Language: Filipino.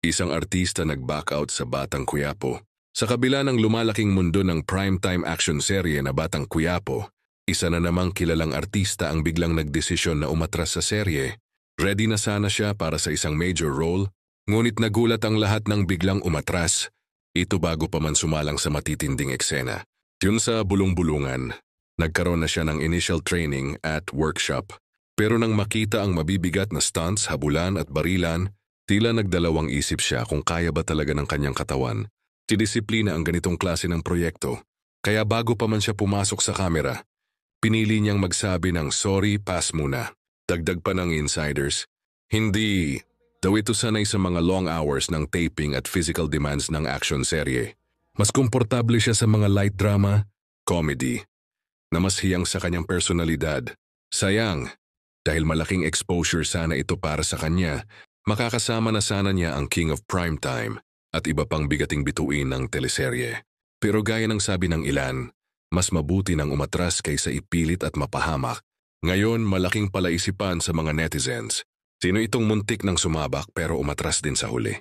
Isang artista nag-back out sa Batang Quiapo. Sa kabila ng lumalaking mundo ng primetime action serye na Batang Quiapo, isa na namang kilalang artista ang biglang nagdesisyon na umatras sa serye. Ready na sana siya para sa isang major role, ngunit nagulat ang lahat ng biglang umatras. Ito bago pa man sumalang sa matitinding eksena. Yun sa bulong-bulungan, nagkaroon na siya ng initial training at workshop. Pero nang makita ang mabibigat na stunts, habulan at barilan, tila nagdalawang isip siya kung kaya ba talaga ng kanyang katawan. Disiplina ang ganitong klase ng proyekto. Kaya bago pa man siya pumasok sa kamera, pinili niyang magsabi ng sorry, pass muna. Dagdag pa ng insiders, hindi daw ito sanay sa mga long hours ng taping at physical demands ng action serye. Mas komportable siya sa mga light drama, comedy, na mas hiyang sa kanyang personalidad. Sayang, dahil malaking exposure sana ito para sa kanya, makakasama na sana niya ang King of Primetime at iba pang bigating bituin ng teleserye. Pero gaya ng sabi ng ilan, mas mabuti nang umatras kaysa ipilit at mapahamak. Ngayon, malaking palaisipan sa mga netizens. Sino itong muntik ng sumabak pero umatras din sa huli?